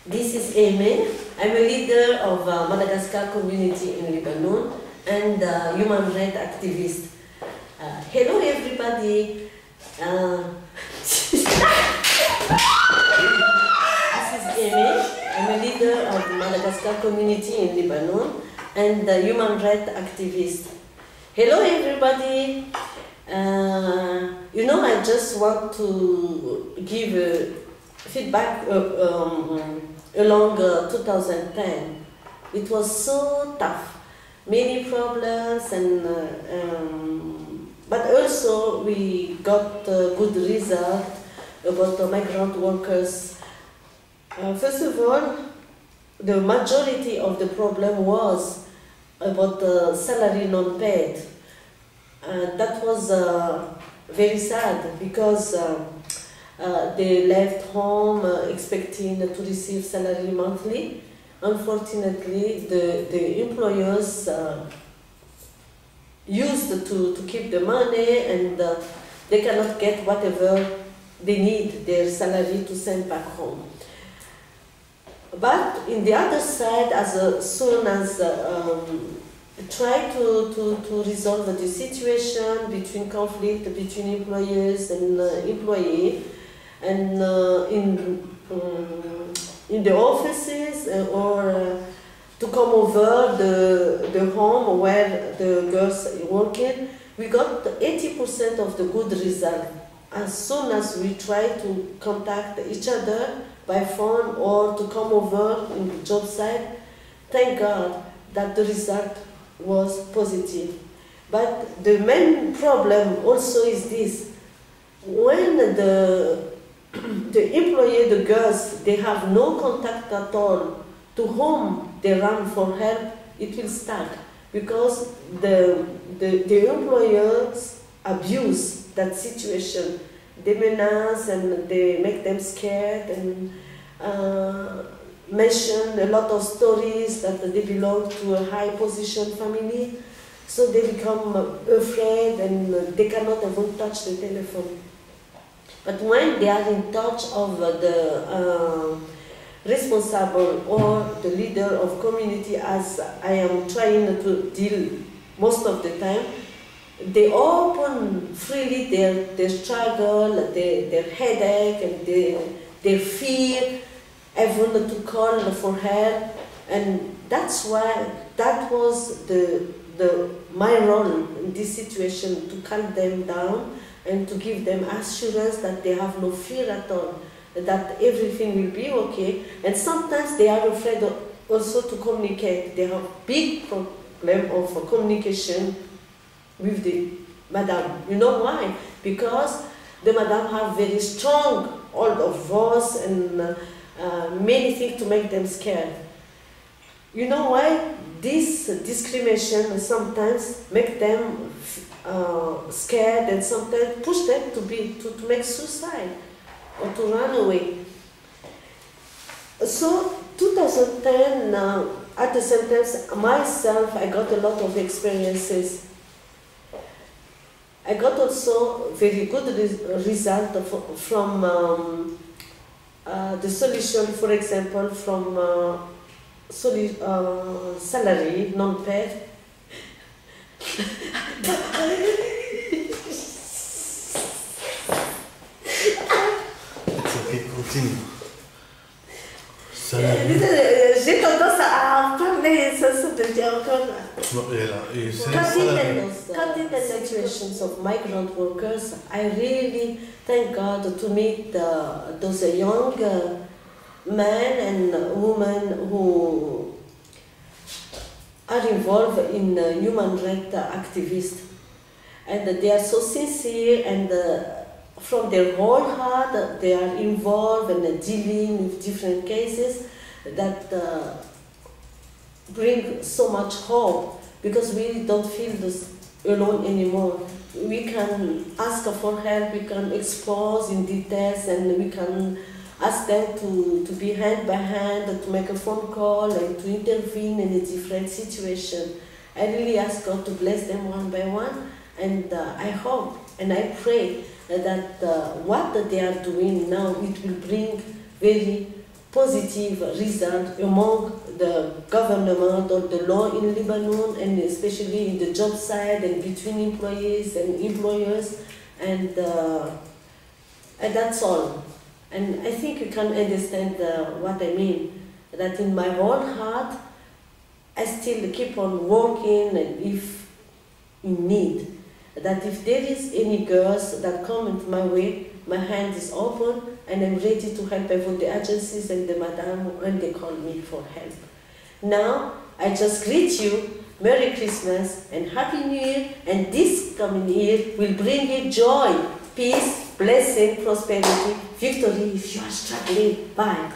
This is Aimé. I'm a leader of Madagascar community in Lebanon and human rights activist. Hello everybody. This is Aimé. I'm a leader of the Madagascar community in Lebanon and human rights activist. Hello everybody. I just want to give feedback along 2010. It was so tough, many problems, but also we got good result about the migrant workers. First of all, the majority of the problem was about the salary non-paid. That was very sad because they left home expecting to receive salary monthly. Unfortunately, the employers used to keep the money, and they cannot get whatever they need, their salary, to send back home. But in the other side, as soon as try to resolve the situation between conflict between employers and employee, and in the offices or to come over the home where the girls are working, we got 80% of the good result. As soon as we try to contact each other by phone or to come over in the job site, thank God that the result was positive. But the main problem also is this: when the employee, the girls, they have no contact at all to whom they run for help, it will start, because the employers abuse that situation. They menace and they make them scared and mention a lot of stories that they belong to a high position family, so they become afraid and they cannot even touch the telephone. But when they are in touch of the responsible or the leader of community, as I am trying to deal most of the time, they open freely their struggle, their headache, and their fear, even to call for help. And that's why that was my role in this situation, to calm them down and to give them assurance that they have no fear at all, that everything will be okay. And sometimes they are afraid also to communicate. They have big problem of communication with the madam. You know why? Because the madam have very strong hold of voice and many things to make them scared. You know why? This discrimination sometimes make them scared, and sometimes push them to make suicide or to run away. So 2010, at the same time, myself, I got a lot of experiences. I got also very good result from the solution, for example, from salary non-paid. It's okay, continue. J'ai tendance à parler, ça devient encore. Content situations of migrant workers, I really thank God to meet those young men and women who are involved in human rights activists. And they are so sincere, and from their whole heart they are involved and dealing with different cases that bring so much hope, because we don't feel this alone anymore. We can ask for help, we can expose in details, and we can ask them to be hand by hand, to make a phone call and to intervene in a different situation. I really ask God to bless them one by one, and I hope and I pray that what they are doing now, it will bring very positive result among the government or the law in Lebanon, and especially in the job side and between employees and employers, and that's all. And I think you can understand what I mean, that in my whole heart I still keep on working, and if in need, that if there is any girls that come into my way, my hand is open and I'm ready to help with the agencies and the madam when they call me for help. Now, I just greet you, Merry Christmas and Happy New Year, and this coming year will bring you joy, peace, blessing, prosperity, victory if you are struggling. Bye.